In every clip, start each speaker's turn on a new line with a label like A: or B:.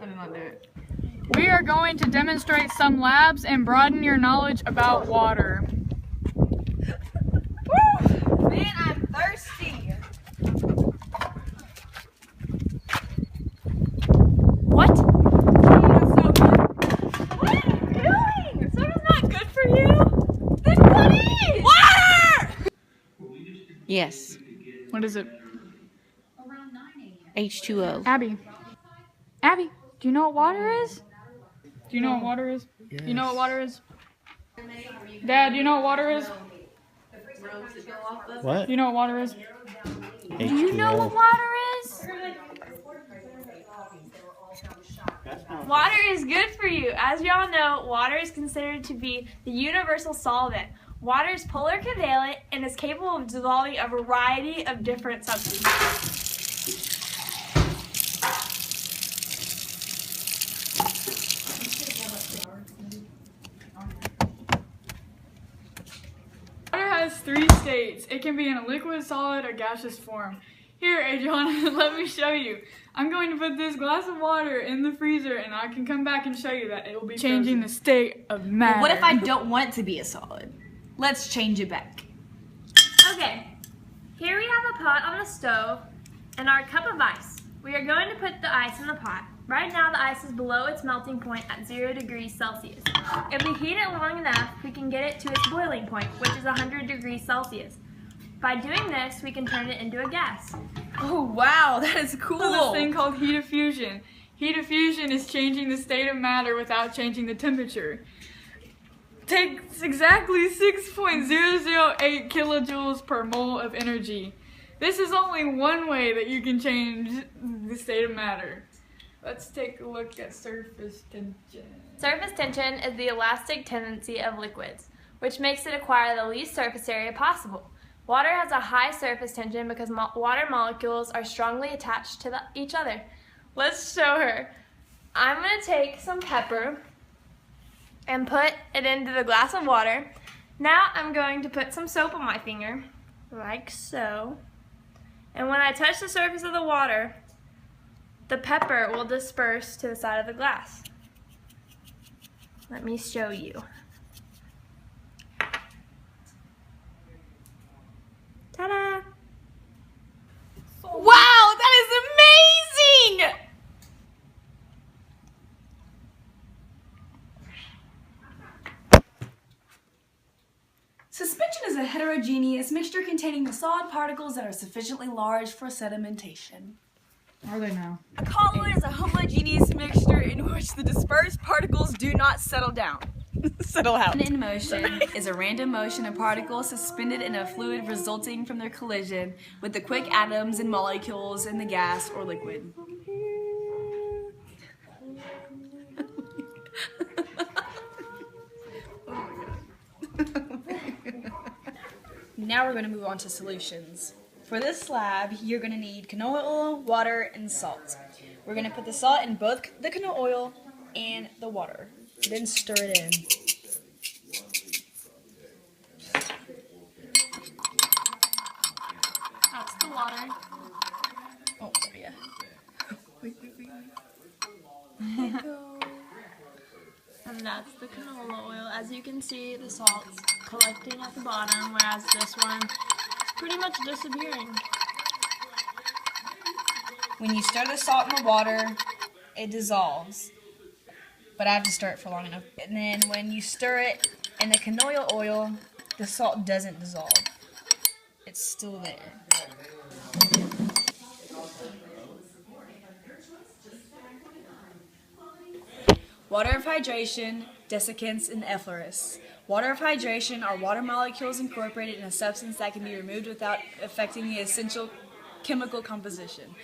A: did not do it. We are going to demonstrate some labs and broaden your knowledge about water.
B: Woo! Man, I'm thirsty.
A: What?
B: What are you doing? Soda's not good for you. Then what is? Water!
C: Yes.
A: What is it?
C: H2O.
A: Abby, do you know what water is? Do you know what water is?
C: Yes.
A: You know what water is? Dad, do you know what water is?
C: What?
A: Do you know what water is?
C: H2O.
A: Do you know what water is?
B: Water is good for you. As you all know, water is considered to be the universal solvent. Water is polar covalent and is capable of dissolving a variety of different substances.
A: Water has 3 states. It can be in a liquid, solid, or gaseous form. Here, Adriana, let me show you. I'm going to put this glass of water in the freezer and I can come back and show you that it will be changing the state of matter.
D: Well, what if I don't want it to be a solid? Let's change it back.
B: Okay, here we have a pot on the stove and our cup of ice. We are going to put the ice in the pot. Right now the ice is below its melting point at 0 degrees Celsius. If we heat it long enough, we can get it to its boiling point, which is 100 degrees Celsius. By doing this, we can turn it into a gas.
D: Oh wow, that is cool.
A: There's this thing called heat of fusion. Heat of fusion is changing the state of matter without changing the temperature. Takes exactly 6.008 kilojoules per mole of energy. This is only one way that you can change the state of matter. Let's take a look at surface tension.
B: Surface tension is the elastic tendency of liquids, which makes it acquire the least surface area possible. Water has a high surface tension because water molecules are strongly attached to each other. Let's show her. I'm going to take some pepper and put it into the glass of water. Now I'm going to put some soap on my finger, like so. And when I touch the surface of the water, the pepper will disperse to the side of the glass. Let me show you. Ta-da!
D: Wow, that is amazing!
E: Suspension is a heterogeneous mixture containing the solid particles that are sufficiently large for sedimentation.
A: Are they now?
D: A colloid is a homogeneous mixture in which the dispersed particles do not settle down. Settle out.
E: In motion is a random motion of particles suspended in a fluid resulting from their collision with the quick atoms and molecules in the gas or liquid.
D: Now we're going to move on to solutions. For this lab, you're going to need canola oil, water, and salt. We're going to put the salt in both the canola oil and the water. Then stir it in.
B: That's the water.
D: Oh, sorry, yeah.
B: And that's the canola oil. As you can see, the salt's collecting at the bottom, whereas this one is pretty much disappearing.
D: When you stir the salt in the water, it dissolves. But I have to stir it for long enough. And then when you stir it in the canola oil, the salt doesn't dissolve. It's still there. Water of hydration, desiccants, and efflorescence. Water of hydration are water molecules incorporated in a substance that can be removed without affecting the essential chemical composition.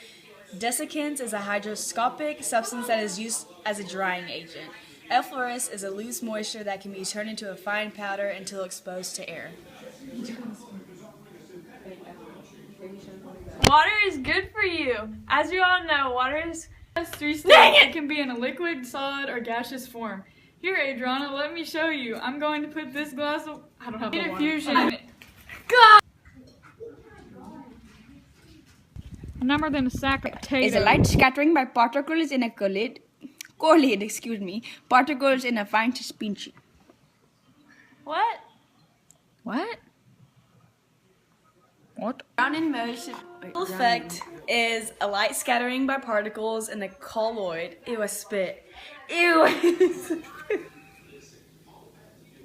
D: Desiccants is a hygroscopic substance that is used as a drying agent. Efflorescence is a loose moisture that can be turned into a fine powder until exposed to air.
B: Water is good for you. As you all know, water has
A: 3 states. It can be in a liquid, solid, or gaseous form. Here, Adriana, let me show you. I'm going to put this glass of heat of fusion.
B: God!
A: Number than a sack of potatoes.
F: Is a light scattering by particles in a colloid
E: Correlate, excuse me, particles in a fine suspension.
B: What?
E: What? What?
D: Ground in motion effect is a light scattering by particles in a colloid. Ew, I spit. Ew.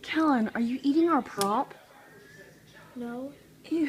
E: Kellen, are you eating our prop?
B: No.
E: Ew.